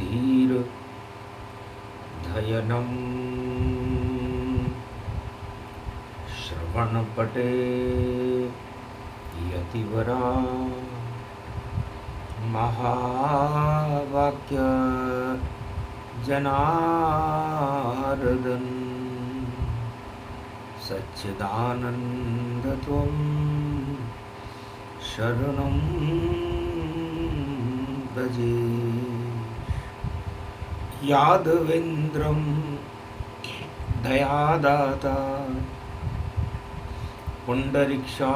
धीर धयनम श्रवणपटे यतिवरा महावाक्य जनार्दन सच्चिदानंद त्वं शरणं भजे। यादवेन्द्रं दयादाता पुंडरीक्षा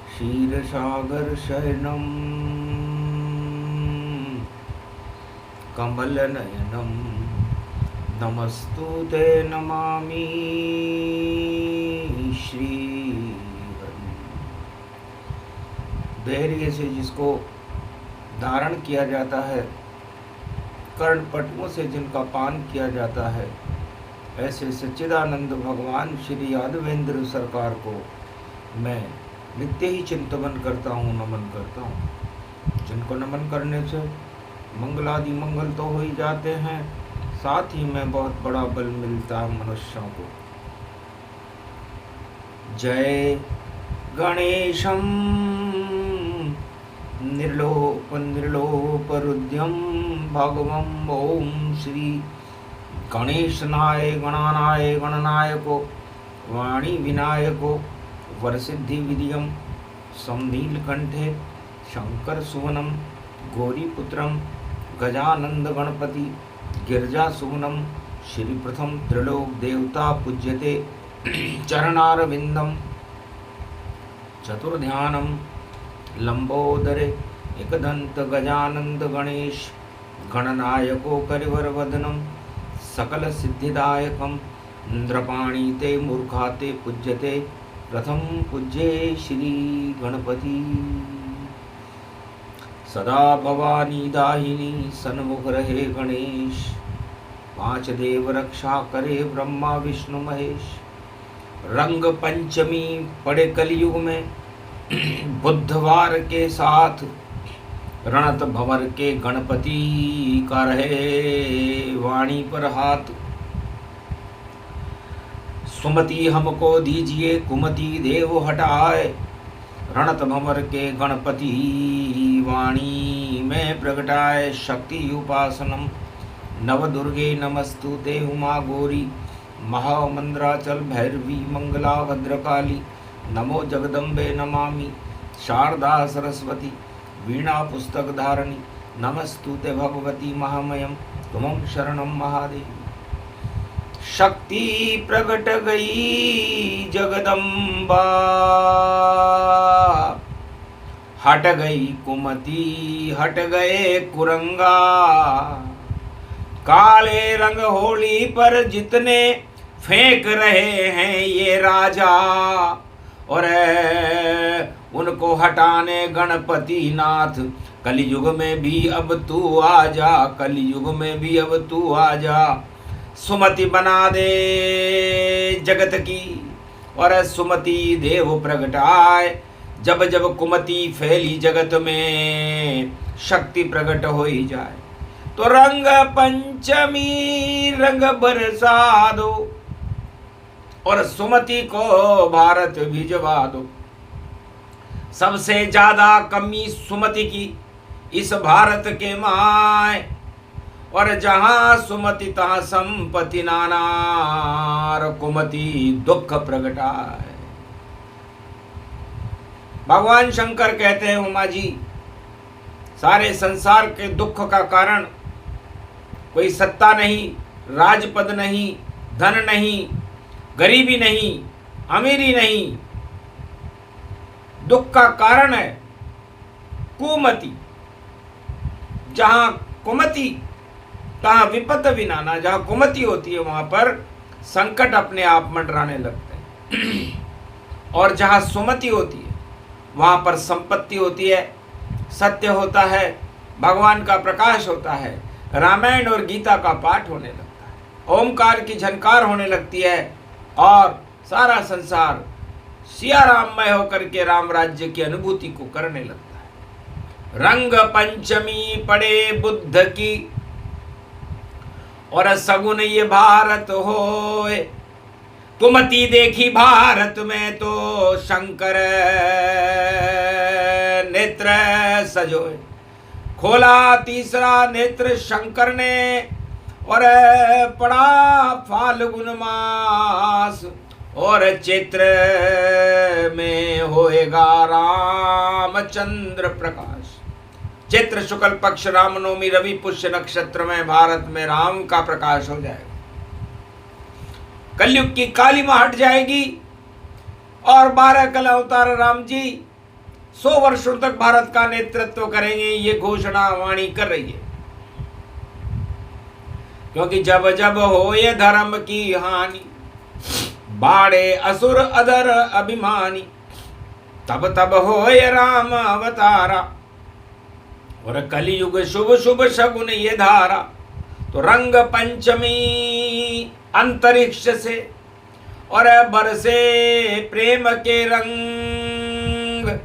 क्षीरसागर शयनं कमलनयनं नमस्तुते नमामि श्रीहरि। धैर्य से जिसको धारण किया जाता है, कर्णपटुओं से जिनका पान किया जाता है, ऐसे सच्चिदानंद भगवान श्री यादवेंद्र सरकार को मैं नित्य ही चिंतन करता हूँ, नमन करता हूँ। जिनको नमन करने से मंगलादि मंगल तो हो ही जाते हैं, साथ ही में बहुत बड़ा बल मिलता है मनुष्यों को। जय गणेशम निर्लोपरुद्यम भगवं ओम श्री गणेशनाय गणानाय गणनायको वाणी विनायको वरसिद्धि विधियम समनीलकंठे शंकर सुवनम गौरीपुत्रम गजानंद गणपति गिरजा सुवनम श्री प्रथम त्रिलोक देवता पूज्यते चरणारविंदम चतुर्ध्यानम लंबोदरे एकदंत गजानंद गणेश गणनायको करिवरवदनम सकल सिद्धिदायकम इंद्रपाणी ते मूर्खाते पूज्यते प्रथम पूज्ये श्री गणपति। सदा भवानी दाहिनी सन्मुख रहे गणेश, पांच देव रक्षा करे ब्रह्मा विष्णु महेश। रंग पंचमी पड़े कलयुग में बुधवार के साथ, रणत भंवर के गणपति का रहे वाणी पर हाथ। सुमति हमको दीजिए कुमति देव हटाए, रणत भंवर के गणपति वाणी में प्रगटाए। शक्ति उपासनम नव दुर्गे नमस्तुते उमा गौरी महामंद्राचल भैरवी मंगला भद्रकाली। नमो जगदम्बे नमामि शारदा सरस्वती वीणा पुस्तक धारणी। नमस्तुते भगवती महामयम तुमं शरणं महादेवी। शक्ति प्रकट गई जगदम्बा, हट गई कुमति हट गए कुरंगा। काले रंग होली पर जितने फेंक रहे हैं ये राजा, और उनको हटाने गणपति नाथ। कलयुग में भी अब तू आजा, कलयुग में भी अब तू आजा। सुमति बना दे जगत की और सुमति देव प्रगटाए। जब जब कुमति फैली जगत में शक्ति प्रकट हो ही जाए। तो रंग पंचमी रंग बरसा दो और सुमति को भारत भिजवा दो। सबसे ज्यादा कमी सुमति की इस भारत के माय, और जहां सुमति तहां संपत्ति नानार। कुमति दुख प्रगटाए। भगवान शंकर कहते हैं, उमा जी, सारे संसार के दुख का कारण कोई सत्ता नहीं, राजपद नहीं, धन नहीं, गरीबी नहीं, अमीरी नहीं। दुख का कारण है कुमति। जहां कुमति तहां विपद विनाना। जहां कुमति होती है वहां पर संकट अपने आप मंडराने लगते हैं। और जहां सुमति होती है वहां पर संपत्ति होती है, सत्य होता है, भगवान का प्रकाश होता है, रामायण और गीता का पाठ होने लगता है, ओमकार की झनकार होने लगती है और सारा संसार सिया राममय होकर के राम राज्य की अनुभूति को करने लगता है। रंग पंचमी पड़े बुद्ध की, और सगुन ये भारत होए। कुमति देखी भारत में तो शंकर नेत्र सजोए। खोला तीसरा नेत्र शंकर ने, और पड़ा फाल्गुन मास, और चित्र में होएगा रामचंद्र प्रकाश। चित्र शुक्ल पक्ष रामनवमी रवि पुष्य नक्षत्र में भारत में राम का प्रकाश हो जाएगा। कलयुग की काली मां हट जाएगी और 12 कल अवतार राम जी 100 वर्षों तक भारत का नेतृत्व करेंगे, ये घोषणा वाणी कर रही है। क्योंकि जब जब हो ये धर्म की हानि, बाड़े असुर अधर अभिमानी, तब तब हो ये राम अवतारा, और कलियुग शुभ शुभ शगुन ये धारा। तो रंग पंचमी अंतरिक्ष से, और बरसे प्रेम के रंग।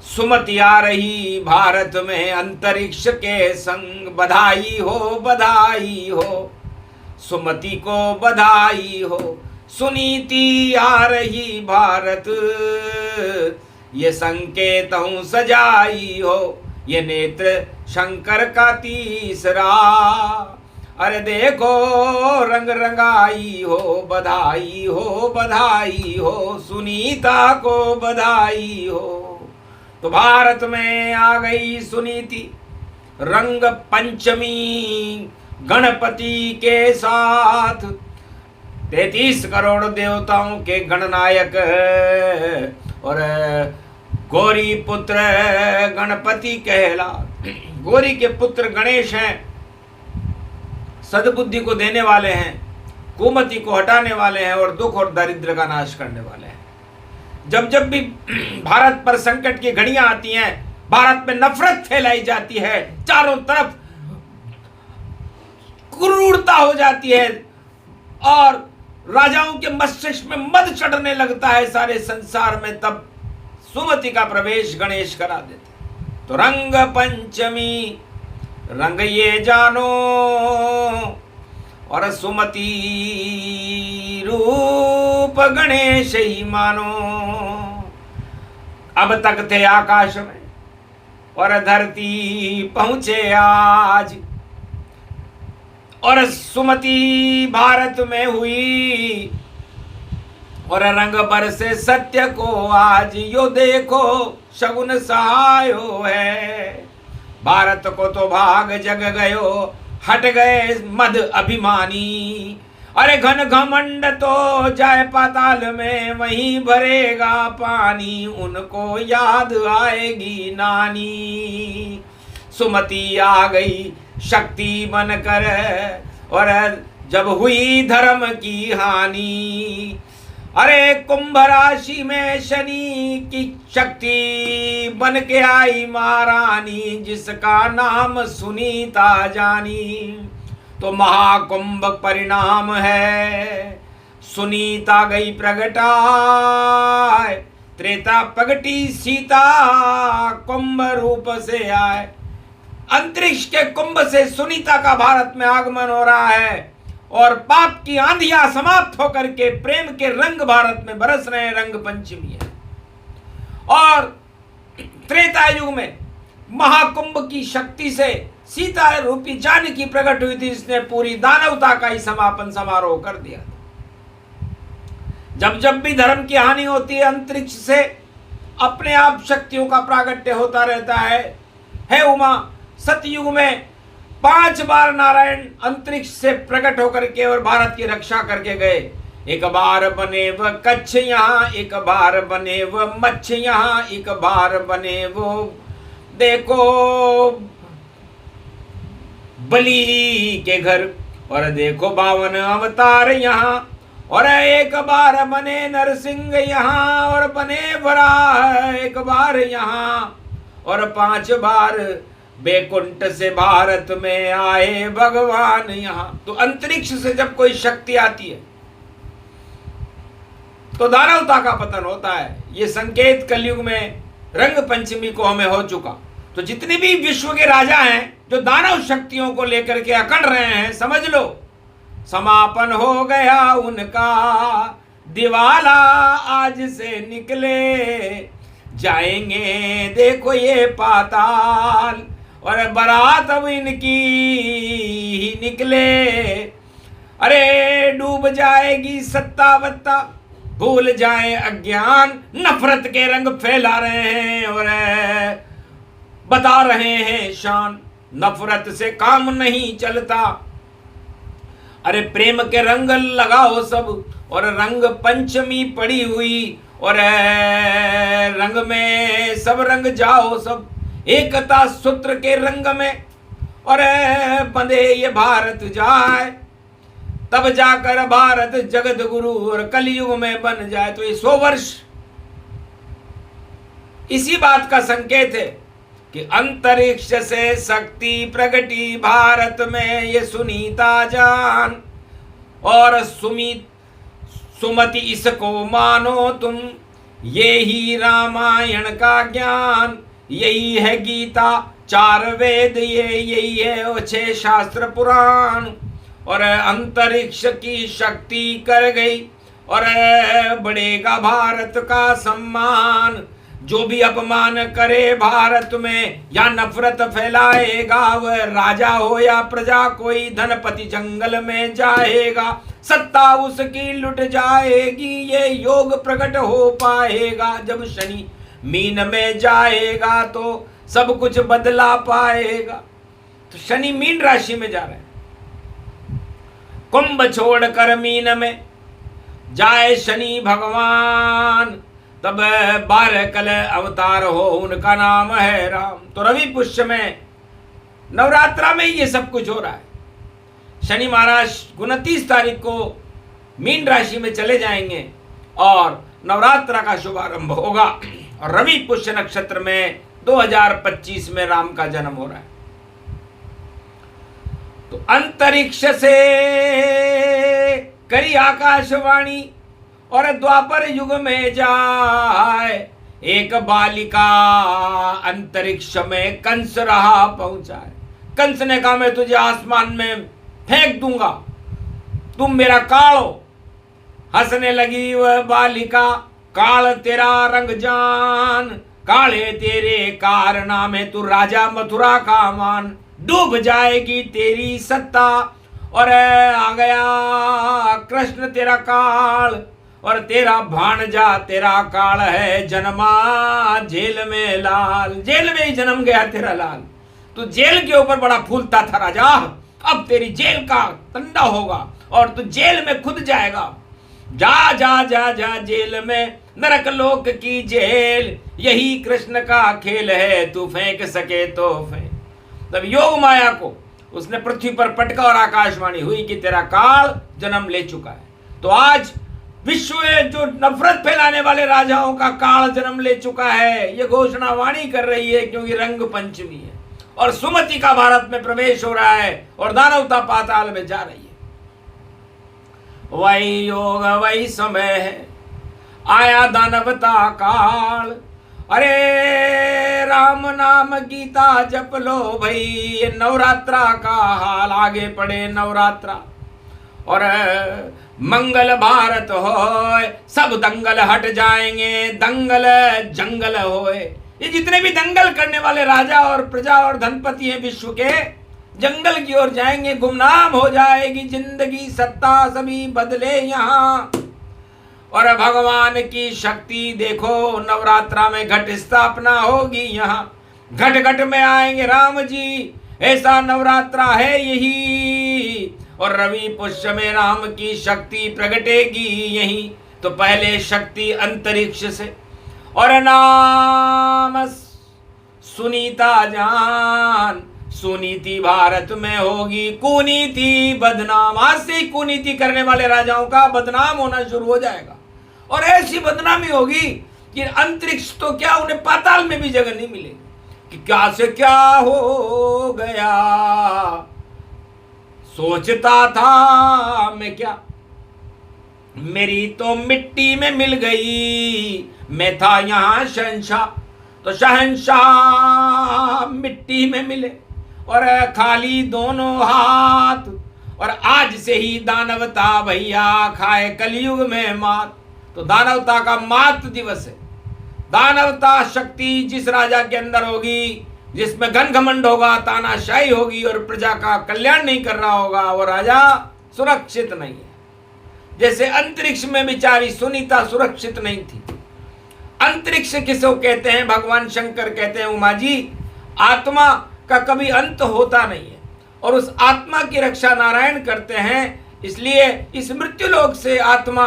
सुमति आ रही भारत में अंतरिक्ष के संग। बधाई हो सुमति को बधाई हो। सुनीति आ रही भारत, ये संकेत हूँ सजाई हो। ये नेत्र शंकर का तीसरा, अरे देखो रंग रंगाई हो। बधाई हो सुनीता को बधाई हो। तो भारत में आ गई सुनीति रंग पंचमी गणपति के साथ। 33 करोड़ देवताओं के गणनायक और गौरी पुत्र गणपति कहला। गौरी के पुत्र गणेश हैं, सद्बुद्धि को देने वाले हैं, कुमति को हटाने वाले हैं, और दुख और दरिद्र का नाश करने वाले हैं। जब जब भी भारत पर संकट की घड़ियां आती हैं, भारत में नफरत फैलाई जाती है, चारों तरफ क्रूरता हो जाती है, और राजाओं के मस्तिष्क में मद चढ़ने लगता है सारे संसार में, तब सुमति का प्रवेश गणेश करा देते। तो रंग पंचमी रंग ये जानो, और सुमति रूप गणेश ही मानो। अब तक थे आकाश में और धरती पहुंचे आज, और सुमति भारत में हुई, और रंग बरसे सत्य को आज। यो देखो शगुन सहायो है, भारत को तो भाग जग गयो, हट गए मद अभिमानी। अरे घन घमंड तो जाए पाताल में, वहीं भरेगा पानी, उनको याद आएगी नानी। सुमति आ गई शक्ति बनकर, और जब हुई धर्म की हानि। अरे कुंभ राशि में शनि की शक्ति बन के आई महारानी, जिसका नाम सुनीता जानी। तो महाकुंभ परिणाम है, सुनीता गई प्रगटाए। त्रेता प्रगटी सीता, कुंभ रूप से आए। अंतरिक्ष के कुंभ से सुनीता का भारत में आगमन हो रहा है, और पाप की आंधियां समाप्त होकर के प्रेम के रंग भारत में बरस रहे हैं। रंग पंचमी है। और त्रेता युग में महाकुंभ की शक्ति से सीता रूपी जानकी प्रकट हुई थी, इसने पूरी दानवता का ही समापन समारोह कर दिया। जब जब भी धर्म की हानि होती है, अंतरिक्ष से अपने आप शक्तियों का प्रागट्य होता रहता है उमा। सतयुग में 5 बार नारायण अंतरिक्ष से प्रकट होकर के और भारत की रक्षा करके गए। एक बार बने वह कच्छ यहाँ, एक बार बने वह मच्छ यहाँ, एक बार बने वो देखो बलि के घर, और देखो 52 अवतार यहाँ। और एक बार बने नरसिंह यहाँ, और बने वराह एक बार यहाँ, और 5 बार बैकुंठ से भारत में आए भगवान यहाँ। तो अंतरिक्ष से जब कोई शक्ति आती है तो दानवता का पतन होता है। ये संकेत कलयुग में रंग पंचमी को हमें हो चुका। तो जितने भी विश्व के राजा हैं जो दानव शक्तियों को लेकर के अकड़ रहे हैं, समझ लो समापन हो गया उनका, दिवाला आज से निकले जाएंगे देखो ये पाताल, और बारात अब इनकी ही निकले। अरे डूब जाएगी सत्ता वत्ता, भूल जाए अज्ञान, नफरत के रंग फैला रहे हैं और बता रहे हैं शान, नफरत से काम नहीं चलता। अरे प्रेम के रंग लगाओ सब, और रंग पंचमी पड़ी हुई, और रंग में सब रंग जाओ सब, एकता सूत्र के रंग में, और बंधे ये भारत जाए, तब जाकर भारत जगत गुरु और कलयुग में बन जाए। तो ये 100 वर्ष इसी बात का संकेत है कि अंतरिक्ष से शक्ति प्रगटी भारत में, ये सुनीता जान और सुमति इसको मानो तुम, ये ही रामायण का ज्ञान, यही है गीता 4 वेद, यही है वो 6 शास्त्र पुराण। और अंतरिक्ष की शक्ति कर गई और बढ़ेगा भारत का सम्मान। जो भी अपमान करे भारत में या नफरत फैलाएगा, वह राजा हो या प्रजा, कोई धनपति जंगल में जाएगा, सत्ता उसकी लुट जाएगी, ये योग प्रकट हो पाएगा। जब शनि मीन में जाएगा तो सब कुछ बदला पाएगा। तो शनि मीन राशि में जा रहे हैं, कुंभ छोड़कर मीन में जाए शनि भगवान, तब 12 कल अवतार हो, उनका नाम है राम। तो रवि पुष्य में नवरात्रा में ये सब कुछ हो रहा है। शनि महाराज 29 तारीख को मीन राशि में चले जाएंगे और नवरात्रा का शुभारंभ होगा, और रवि पुष्य नक्षत्र में 2025 में राम का जन्म हो रहा है। तो अंतरिक्ष से करी आकाशवाणी, और द्वापर युग में जाए एक बालिका, अंतरिक्ष में कंस रहा पहुंचाए। कंस ने कहा मैं तुझे आसमान में फेंक दूंगा, तुम मेरा काल हो। हंसने लगी वह बालिका, काल तेरा रंग जान, काले तेरे कारनामे तू राजा मथुरा का मान, डूब जाएगी तेरी सत्ता, और आ गया कृष्ण तेरा काल, और तेरा भाणजा तेरा काल है जन्मा जेल में लाल। जेल में ही जन्म गया तेरा लाल, तू जेल के ऊपर बड़ा फूलता था राजा, अब तेरी जेल का तंडा होगा और तू जेल में खुद जाएगा। जा जा जा जा जेल में, नरक लोक की जेल, यही कृष्ण का खेल है, तू फेंक सके तो फेंक। तब योग माया को उसने पृथ्वी पर पटका और आकाशवाणी हुई कि तेरा काल जन्म ले चुका है। तो आज विश्व में जो नफरत फैलाने वाले राजाओं का काल जन्म ले चुका है, ये घोषणा वाणी कर रही है, क्योंकि रंग पंचमी है और सुमति का भारत में प्रवेश हो रहा है और दानवता पाताल में जा रही है। वही योग वही समय है, आया दानवता काल। अरे राम नाम गीता जप लो भाई, ये नवरात्रा का हाल, आगे पड़े नवरात्रा। और मंगल भारत होए, सब दंगल हट जाएंगे, दंगल जंगल होए। ये जितने भी दंगल करने वाले राजा और प्रजा और धनपति हैं विश्व के, जंगल की ओर जाएंगे, गुमनाम हो जाएगी जिंदगी, सत्ता सभी बदले यहाँ। और भगवान की शक्ति देखो, नवरात्रा में घट स्थापना होगी यहाँ, घट घट में आएंगे राम जी, ऐसा नवरात्रा है यही। और रवि पुष्य में राम की शक्ति प्रगटेगी यही। तो पहले शक्ति अंतरिक्ष से, और नाम सुनीता जान, सुनीति भारत में होगी, कुनीति बदनाम। आज से ही कुनीति करने वाले राजाओं का बदनाम होना शुरू हो जाएगा, और ऐसी बदनामी होगी कि अंतरिक्ष तो क्या, उन्हें पाताल में भी जगह नहीं मिलेगी कि क्या से क्या हो गया। सोचता था मैं क्या, मेरी तो मिट्टी में मिल गई, मैं था यहाँ शहंशाह। तो शहंशाह मिट्टी में मिले और खाली दोनों हाथ, और आज से ही दानवता भैया खाए कलयुग में मात। तो दानवता का मात दिवस है। दानवता शक्ति जिस राजा के अंदर होगी, जिसमें घन घमंड होगा, तानाशाही होगी और प्रजा का कल्याण नहीं कर रहा होगा, वो राजा सुरक्षित नहीं है। जैसे अंतरिक्ष में बेचारी सुनीता सुरक्षित नहीं थी। अंतरिक्ष किसको कहते हैं? भगवान शंकर कहते हैं, उमा जी, आत्मा का कभी अंत होता नहीं है और उस आत्मा की रक्षा नारायण करते हैं। इसलिए इस मृत्युलोक से आत्मा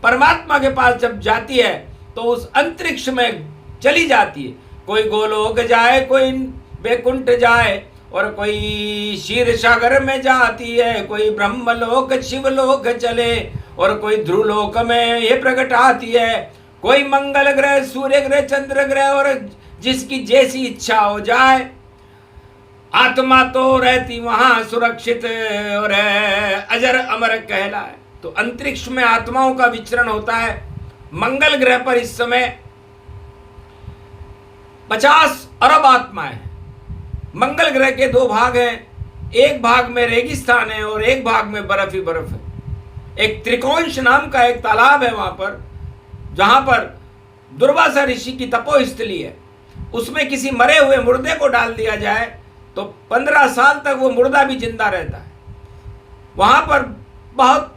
परमात्मा के पास जब जाती है तो उस अंतरिक्ष में चली जाती है। कोई गोलोक जाए, कोई वैकुंठ जाए, और कोई क्षीर सागर में जाती है, कोई ब्रह्मलोक शिवलोक चले, और कोई ध्रुवलोक में ये प्रकट आती है, कोई मंगल ग्रह, सूर्य ग्रह, चंद्र ग्रह, और जिसकी जैसी इच्छा हो जाए। आत्मा तो रहती वहां सुरक्षित और अजर अमर कहलाए। तो अंतरिक्ष में आत्माओं का विचरण होता है। मंगल ग्रह पर इस समय 50 अरब आत्माएं हैं। मंगल ग्रह के 2 भाग हैं, एक भाग में रेगिस्तान है और एक भाग में बर्फ ही बर्फ है। एक त्रिकोंश नाम का एक तालाब है वहां पर, जहां पर दुर्वासा ऋषि की तपोस्थली है। उसमें किसी मरे हुए मुर्दे को डाल दिया जाए तो 15 साल तक वो मुर्दा भी जिंदा रहता है। वहां पर बहुत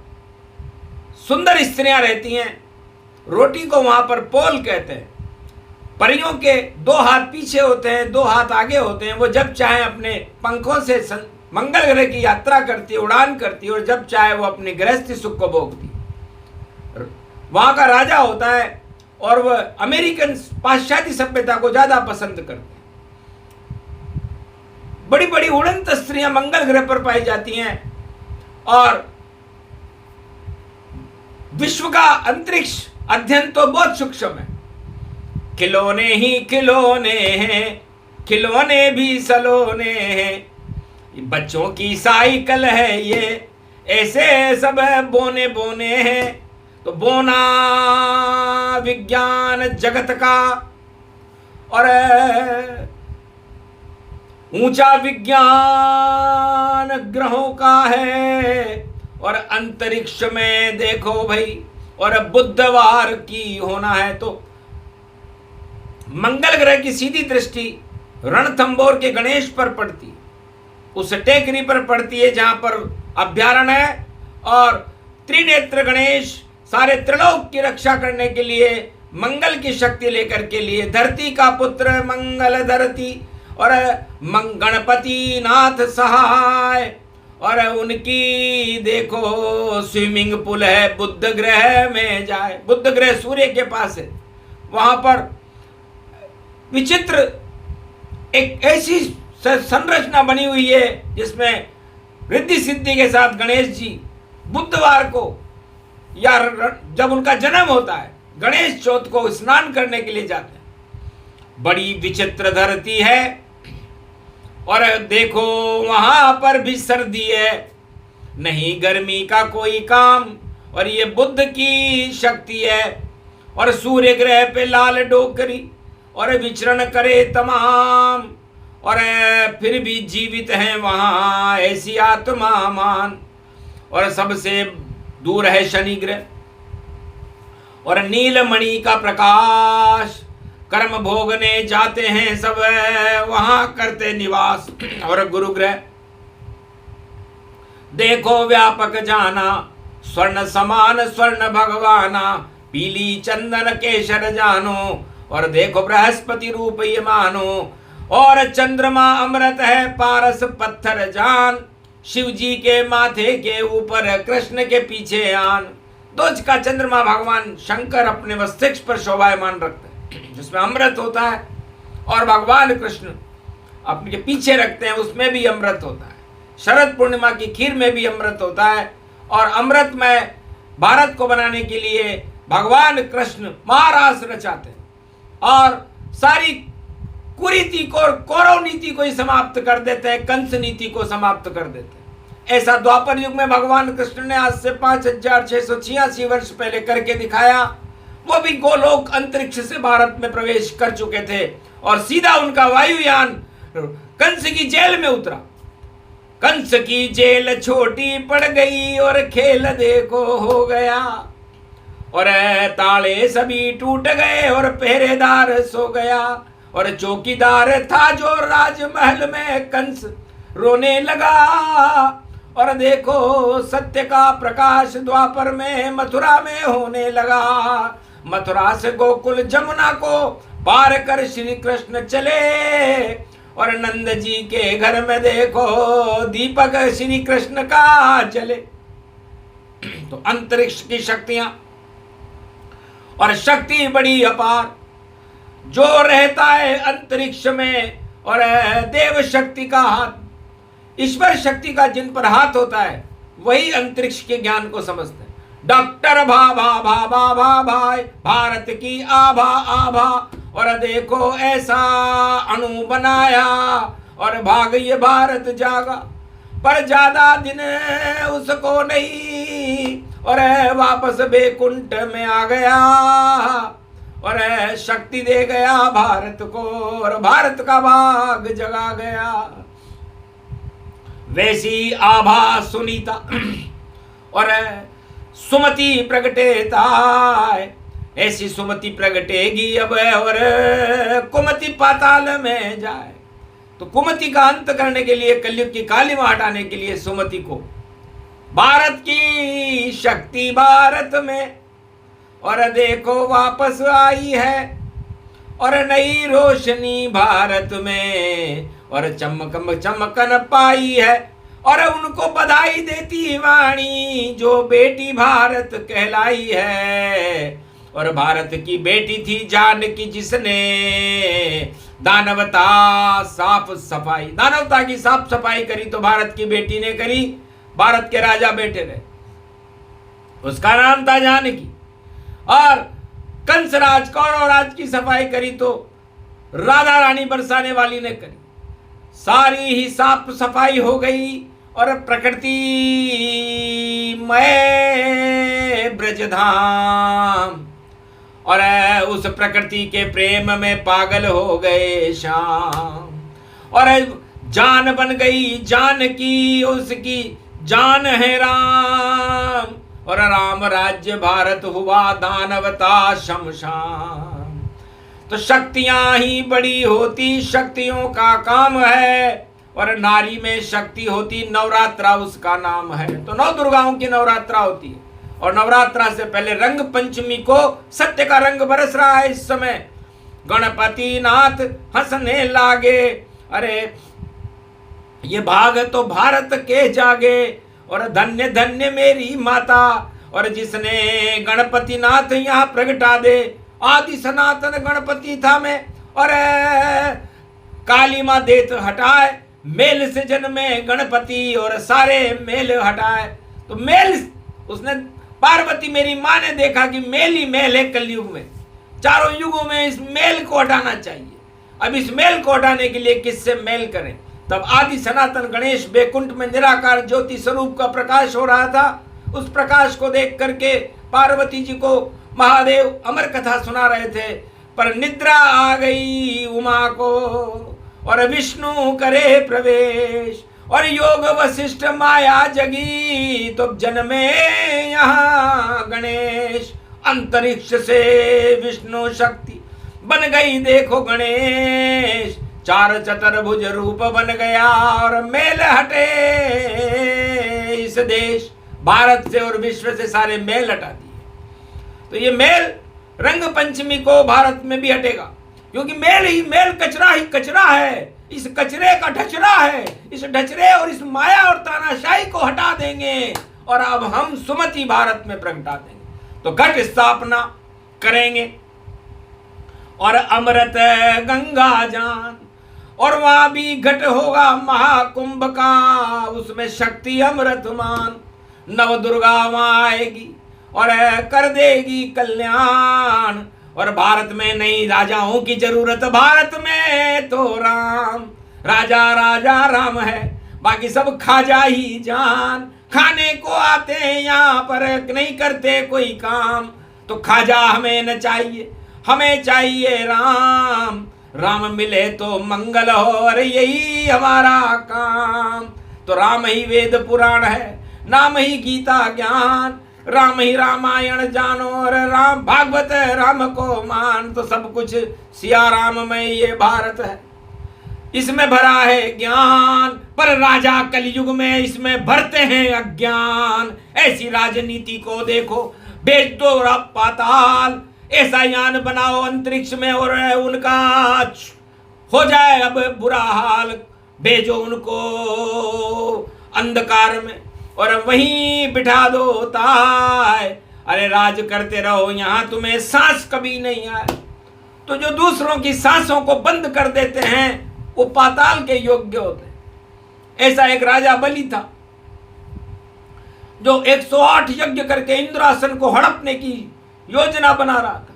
सुंदर स्त्रियां रहती हैं। रोटी को वहां पर पोल कहते हैं। परियों के 2 हाथ पीछे होते हैं, 2 हाथ आगे होते हैं। वो जब चाहे अपने पंखों से मंगल ग्रह की यात्रा करती है, उड़ान करती है, और जब चाहे वो अपने गृहस्थी सुख को भोगती है। वहां का राजा होता है और वह अमेरिकन पाश्चात्य सभ्यता को ज्यादा पसंद करते हैं। बड़ी बड़ी उड़ंत स्त्रियां मंगल ग्रह पर पाई जाती हैं और विश्व का अंतरिक्ष अध्ययन तो बहुत सूक्ष्म है। खिलौने ही खिलौने हैं, खिलौने भी सलोने हैं, बच्चों की साइकिल है ये, ऐसे सब बोने बोने हैं। तो बोना विज्ञान जगत का और ऊंचा विज्ञान ग्रहों का है, और अंतरिक्ष में देखो भाई, और बुधवार की होना है। तो मंगल ग्रह की सीधी दृष्टि रणथंबोर के गणेश पर पड़ती है, उस टेकरी पर पड़ती है जहां पर अभ्यारण्य है, और त्रिनेत्र गणेश सारे त्रिलोक की रक्षा करने के लिए, मंगल की शक्ति लेकर के लिए, धरती का पुत्र मंगल धरती, और गणपति नाथ सहाय, और उनकी देखो स्विमिंग पूल है, बुध ग्रह में जाए। बुध ग्रह सूर्य के पास है। वहां पर विचित्र एक ऐसी संरचना बनी हुई है जिसमें रिद्धि सिद्धि के साथ गणेश जी बुधवार को, या जब उनका जन्म होता है, गणेश चौथ को स्नान करने के लिए जाते हैं। बड़ी विचित्र धरती है, और देखो वहां पर भी सर्दी है, नहीं गर्मी का कोई काम, और ये बुध की शक्ति है। और सूर्य ग्रह पे लाल डोकरी, और विचरण करे तमाम, और फिर भी जीवित हैं वहां ऐसी आत्मा मान। और सबसे दूर है शनि ग्रह, और नीलमणि का प्रकाश, कर्म भोगने जाते हैं सब वहां करते निवास। और गुरु ग्रह देखो व्यापक जाना, स्वर्ण समान स्वर्ण भगवाना, पीली चंदन केशर जानो, और देखो बृहस्पति रूप ये मानो, और चंद्रमा अमृत है पारस पत्थर जान, शिव जी के माथे के ऊपर कृष्ण के पीछे आन। दोज का चंद्रमा भगवान शंकर अपने मस्तिष्क पर शोभायमान रखते हैं, जिसमें अमृत होता है, और भगवान कृष्ण अपने पीछे रखते हैं, उसमें भी अमृत होता है। शरद पूर्णिमा की खीर में भी अमृत होता है, और अमृत में भारत को बनाने के लिए भगवान कृष्ण महारास रचाते हैं, और सारी कुरीति को और कौरव नीति को ही समाप्त कर देते हैं, कंस नीति को समाप्त कर देते हैं। ऐसा द्वापर युग में भगवान कृष्ण ने आज से 5686 वर्ष पहले करके दिखाया। वो भी गोलोक अंतरिक्ष से भारत में प्रवेश कर चुके थे और सीधा उनका वायुयान कंस की जेल में उतरा। कंस की जेल छोटी पड़ गई और खेल देखो हो गया, और ताले सभी टूट गए और पहरेदार सो गया, और चौकीदार था जो राजमहल में कंस रोने लगा। और देखो सत्य का प्रकाश द्वापर में मथुरा में होने लगा। मथुरा से गोकुल जमुना को पार कर श्री कृष्ण चले, और नंद जी के घर में देखो दीपक श्री कृष्ण का जले। तो अंतरिक्ष की शक्तियां, और शक्ति बड़ी अपार, जो रहता है अंतरिक्ष में, और देव शक्ति का हाथ, ईश्वर शक्ति का जिन पर हाथ होता है वही अंतरिक्ष के ज्ञान को समझते हैं। डॉक्टर भाभा भाभा भाभा भारत की आभा आभा, और देखो ऐसा अणु बनाया और भाग ये भारत जागा, पर ज्यादा दिन उसको नहीं, और वापस बैकुंठ में आ गया, और शक्ति दे गया भारत को, और भारत का भाग जगा गया। वैसी आभा सुनीता और सुमति प्रगटेता, ऐसी सुमति प्रगटेगी अब, और कुमति पाताल में जाए। तो कुमति का अंत करने के लिए, कलयुग की कालिमा हटाने के लिए सुमति को, भारत की शक्ति भारत में, और देखो वापस आई है, और नई रोशनी भारत में, और चमकन पाई है, और उनको बधाई देती वाणी जो बेटी भारत कहलाई है। और भारत की बेटी थी जानकी, जिसने दानवता साफ सफाई, दानवता की साफ सफाई करी तो भारत की बेटी ने करी। भारत के राजा बेटे रहे, उसका नाम था जानकी। और कंसराज कौरव राज की सफाई करी तो राधा रानी बरसाने वाली ने करी। सारी ही साफ सफाई हो गई, और प्रकृति में ब्रजधाम, और उस प्रकृति के प्रेम में पागल हो गए श्याम, और जान बन गई जानकी, उसकी जान है राम, और राम राज्य भारत हुआ दानवता शमशान। तो शक्तियां ही बड़ी होती, शक्तियों का काम है, और नारी में शक्ति होती, नवरात्रा उसका नाम है। तो 9 दुर्गाओं की नवरात्रा होती है, और नवरात्रा से पहले रंग पंचमी को सत्य का रंग बरस रहा है इस समय। गणपति नाथ हंसने लागे, अरे ये भाग तो भारत के जागे, और धन्य धन्य मेरी माता, और जिसने गणपति नाथ यहाँ प्रगटा दे। आदि सनातन गणपति था मैं, और काली माँ देत हटाए, मेल से जन्मे गणपति और सारे मेल हटाए। तो मेल उसने, पार्वती मेरी माँ ने देखा कि मेल ही मेल है कलयुग में, चारों युगों में इस मेल को हटाना चाहिए। अब इस मेल को हटाने के लिए किससे मेल करें? तब आदि सनातन गणेश बैकुंठ में निराकार ज्योति स्वरूप का प्रकाश हो रहा था। उस प्रकाश को देख करके पार्वती जी को महादेव अमर कथा सुना रहे थे, पर निद्रा आ गई उमा को, और विष्णु करे प्रवेश, और योग वशिष्ठ माया जगी, तो जन्मे यहाँ गणेश। अंतरिक्ष से विष्णु शक्ति बन गई देखो गणेश, चार चतुर्भुज रूप बन गया, और मेल हटे इस देश भारत से, और विश्व से सारे मेल हटा दिए। तो ये मेल रंग पंचमी को भारत में भी हटेगा, क्योंकि मेल ही मेल, कचरा ही कचरा है। इस कचरे का ढचरा है, इस ढचरे और इस माया और तानाशाही को हटा देंगे, और अब हम सुमति भारत में प्रगटा देंगे। तो घट स्थापना करेंगे, और अमृत गंगा जान, और वहां भी घट होगा महाकुंभ का, उसमें शक्ति अमृतमान। नव दुर्गा वहां आएगी और कर देगी कल्याण, और भारत में नई राजाओं की जरूरत, भारत में तो राम राजा राजा राम है, बाकी सब खाजा ही जान। खाने को आते हैं यहाँ पर, नहीं करते कोई काम, तो खाजा हमें न चाहिए, हमें चाहिए राम। राम मिले तो मंगल हो, अरे यही हमारा काम। तो राम ही वेद पुराण है, नाम ही गीता ज्ञान, राम ही रामायण जानो, और राम भागवत राम को मान। तो सब कुछ सिया राम में ये भारत है, इसमें भरा है ज्ञान, पर राजा कलयुग में इसमें भरते हैं अज्ञान। ऐसी राजनीति को देखो, भेज दो पाताल, ऐसा यान बनाओ अंतरिक्ष में और उनका हो जाए अब बुरा हाल। भेजो उनको अंधकार में और वहीं बिठा दो ताय, अरे राज करते रहो यहाँ तुम्हें सांस कभी नहीं आए। तो जो दूसरों की सांसों को बंद कर देते हैं वो पाताल के योग्य होते हैं। ऐसा एक राजा बलि था जो 108 यज्ञ करके इंद्रासन को हड़पने की योजना बना रहा था।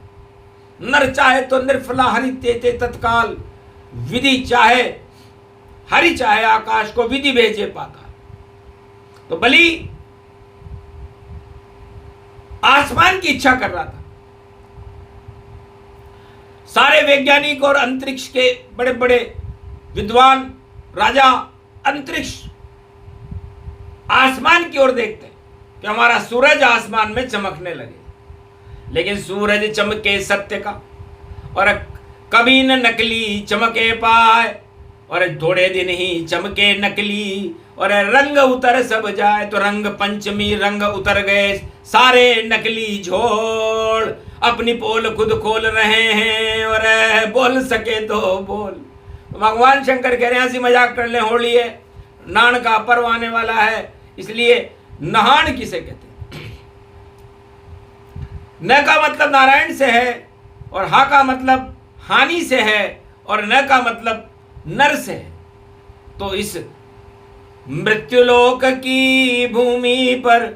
नर चाहे तो निर्फला हरि तेते तत्काल, विधि चाहे हरि चाहे आकाश को विधि भेजे पाताल। तो बलि आसमान की इच्छा कर रहा था। सारे वैज्ञानिक और अंतरिक्ष के बड़े बड़े विद्वान राजा अंतरिक्ष आसमान की ओर देखते हैं कि हमारा सूरज आसमान में चमकने लगे। लेकिन सूरज चमके सत्य का और कभी न नकली चमके पाए, और थोड़े दिन ही चमके नकली और रंग उतर सब जाए। तो रंग पंचमी रंग उतर गए, सारे नकली झोल अपनी पोल खुद खोल रहे हैं और बोल सके तो बोल। भगवान शंकर कह रहे हैं हंसी मजाक कर ले, होली है, नान का पर्व आने वाला है, इसलिए नहान किसे कहते हैं। न का मतलब नारायण से है और हा का मतलब हानि से है और न का मतलब नर से है। तो इस मृत्युलोक की भूमि पर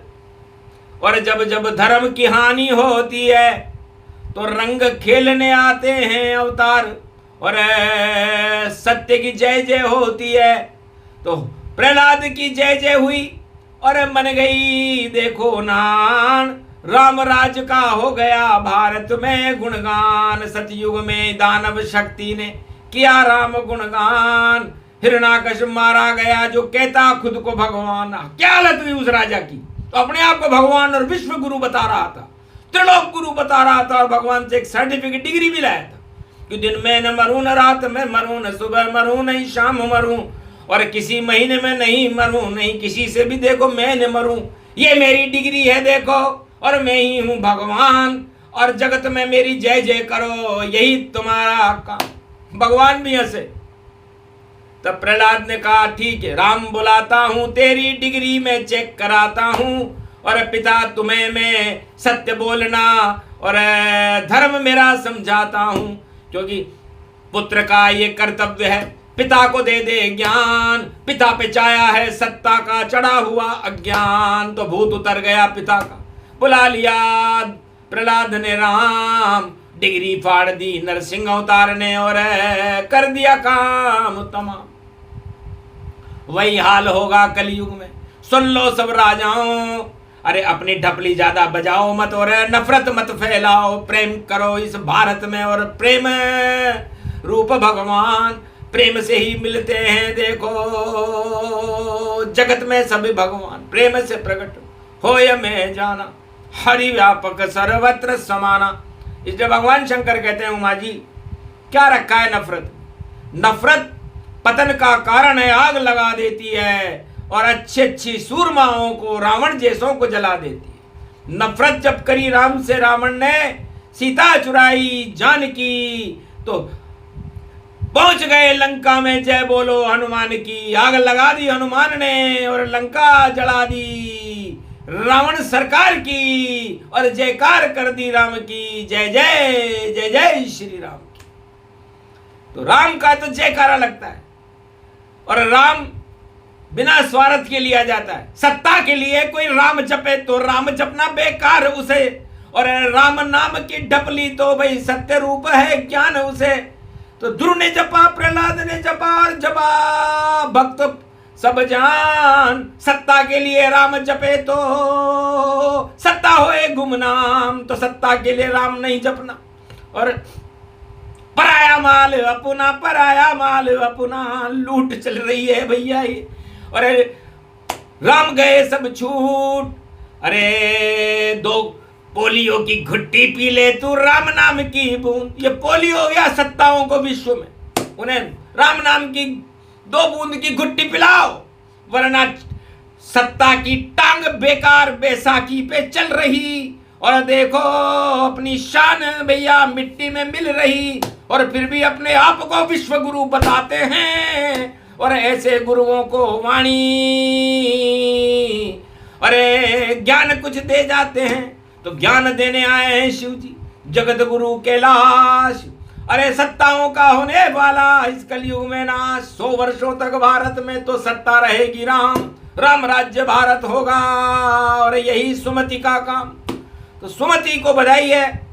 और जब जब धर्म की हानि होती है तो रंग खेलने आते हैं अवतार और सत्य की जय जय होती है। तो प्रहलाद की जय जय हुई और मन गई देखो नान, राम राज का हो गया भारत में गुणगान। सतयुग में दानव शक्ति ने किया राम गुणगान, हिरणाकश मारा गया जो कहता खुद को भगवान। क्या हालत हुई उस राजा की, तो अपने आप को भगवान और विश्व गुरु बता रहा था, त्रिलोक गुरु बता रहा था और भगवान से एक सर्टिफिकेट डिग्री भी लाया था कि दिन में न मरूं न रात में मरूं, न सुबह मरूं नहीं शाम मरूं, और किसी महीने में नहीं मरूं, नहीं किसी से भी देखो मैं न मरूं। ये मेरी डिग्री है देखो, और मैं ही हूं भगवान, और जगत में मेरी जय जय करो, यही तुम्हारा काम। भगवान भी हंसे। तब प्रहलाद ने कहा ठीक है, राम बुलाता हूं, तेरी डिग्री में चेक कराता हूं, और पिता तुम्हें मैं सत्य बोलना और धर्म मेरा समझाता हूं, क्योंकि पुत्र का ये कर्तव्य है पिता को दे दे ज्ञान। पिता पे छाया है सत्ता का चढ़ा हुआ अज्ञान। तो भूत उतर गया पिता का, बुला लिया प्रहलाद ने राम, डिग्री फाड़ दी नरसिंह अवतार ने और कर दिया काम तमाम। वही हाल होगा कलयुग में, सुन लो सब राजाओं, अरे अपनी ढपली ज्यादा बजाओ मत और नफरत मत फैलाओ, प्रेम करो इस भारत में। और प्रेम रूप भगवान, प्रेम से ही मिलते हैं देखो जगत में सभी भगवान, प्रेम से प्रकट होय में जाना, हरि व्यापक सर्वत्र समाना। इसलिए भगवान शंकर कहते हैं उमा जी क्या रखा है नफरत। नफरत पतन का कारण है, आग लगा देती है और अच्छी अच्छी सूरमाओं को रावण जैसों को जला देती है। नफरत जब करी राम से रावण ने, सीता चुराई जानकी, तो पहुंच गए लंका में, जय बोलो हनुमान की। आग लगा दी हनुमान ने और लंका जला दी रावण सरकार की, और जयकार कर दी राम की, जय जय जय जय श्री राम की। तो राम का तो जयकारा लगता है, और राम बिना स्वार्थ के लिया जाता है। सत्ता के लिए कोई राम जपे तो राम जपना बेकार उसे, और राम नाम की ढपली तो भाई सत्य रूप है ज्ञान उसे। तो ध्रुव ने जपा, प्रहलाद ने जपा, और जपा भक्त सब जान। सत्ता के लिए राम जपे तो सत्ता होए गुमनाम, तो सत्ता के लिए राम नहीं जपना। और पराया माल अपना, पराया माल अपना, लूट चल रही है भैया ये। और राम गए सब छूट। अरे दो पोलियो की घुट्टी पी ले तू राम नाम की बूंद। ये पोलियो हो गया सत्ताओं को विश्व में, उन्हें राम नाम की 2 बूंद की घुट्टी पिलाओ, वरना सत्ता की टांग बेकार बैसाखी पे चल रही। और देखो अपनी शान भैया मिट्टी में मिल रही, और फिर भी अपने आप को विश्व गुरु बताते हैं। और ऐसे गुरुओं को वाणी अरे ज्ञान कुछ दे जाते हैं, तो ज्ञान देने आए हैं शिव जी जगत गुरु कैलाश। अरे सत्ताओं का होने वाला इस कलयुग में नाश। 100 वर्षों तक भारत में तो सत्ता रहेगी राम, राम राज्य भारत होगा। और यही सुमति का काम। तो सुमति को बधाई है,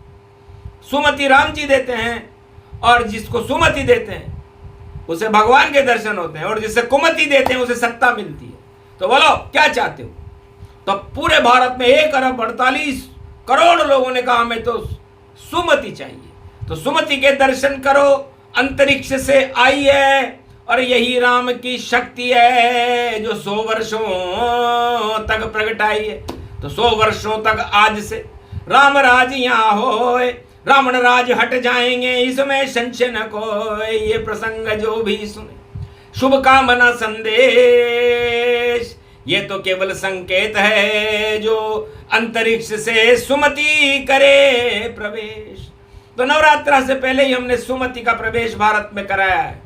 सुमति राम जी देते हैं, और जिसको सुमति देते हैं उसे भगवान के दर्शन होते हैं, और जिसे कुमति देते हैं उसे सत्ता मिलती है। तो बोलो क्या चाहते हो? तो पूरे भारत में 1 अरब 48 करोड़ लोगों ने कहा हमें तो सुमति चाहिए। तो सुमति के दर्शन करो, अंतरिक्ष से आई है, और यही राम की शक्ति है जो 100 वर्षों तक प्रगटाई है। तो 100 वर्षों तक आज से राम राज यहाँ होए, रावण राज हट जाएंगे, इसमें संशय न कोई। ये प्रसंग जो भी सुने शुभ कामना संदेश, ये तो केवल संकेत है जो अंतरिक्ष से सुमति करे प्रवेश। तो नवरात्रा से पहले ही हमने सुमति का प्रवेश भारत में कराया है।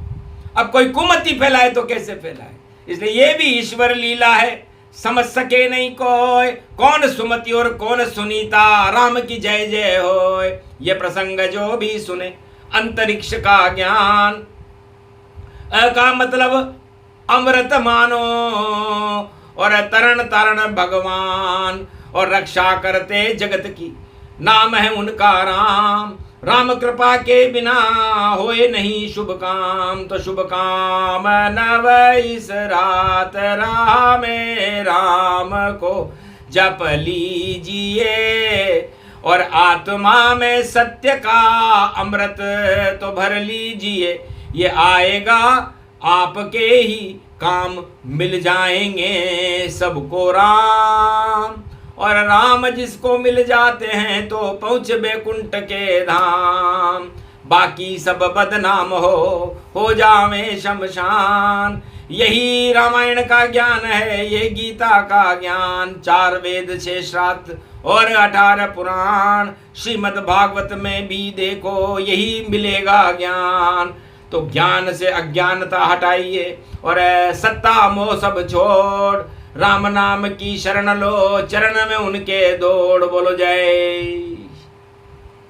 अब कोई कुमति फैलाए तो कैसे फैलाए? इसलिए ये भी ईश्वर लीला है, समझ सके नहीं कोई, कौन सुमति और कौन सुनीता, राम की जय जय होय। ये प्रसंग जो भी सुने अंतरिक्ष का ज्ञान का मतलब अमृत मानो, और तरण तरण भगवान, और रक्षा करते जगत की, नाम है उनका राम। राम कृपा के बिना होए नहीं शुभ काम। तो शुभ काम नव इस रात राम राम को जप लीजिए, और आत्मा में सत्य का अमृत तो भर लीजिए। ये आएगा आपके ही काम, मिल जाएंगे सबको राम। और राम जिसको मिल जाते हैं तो पहुँच बैकुंठ के धाम। बाकी सब बदनाम हो जावे शमशान। यही रामायण का ज्ञान है, ये गीता का ज्ञान। 4 वेद 6 शास्त्र और 18 पुराण, श्रीमद् भागवत में भी देखो यही मिलेगा ज्ञान। तो ज्ञान से अज्ञानता हटाइए, और सत्ता मोह सब छोड़, राम नाम की शरण लो, चरण में उनके दौड़। बोलो जय।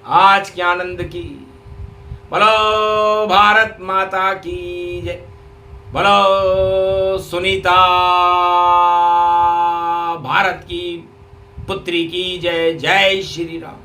आज के आनंद की बोलो, भारत माता की जय। बोलो सुनीता भारत की पुत्री की जय। जय श्री राम।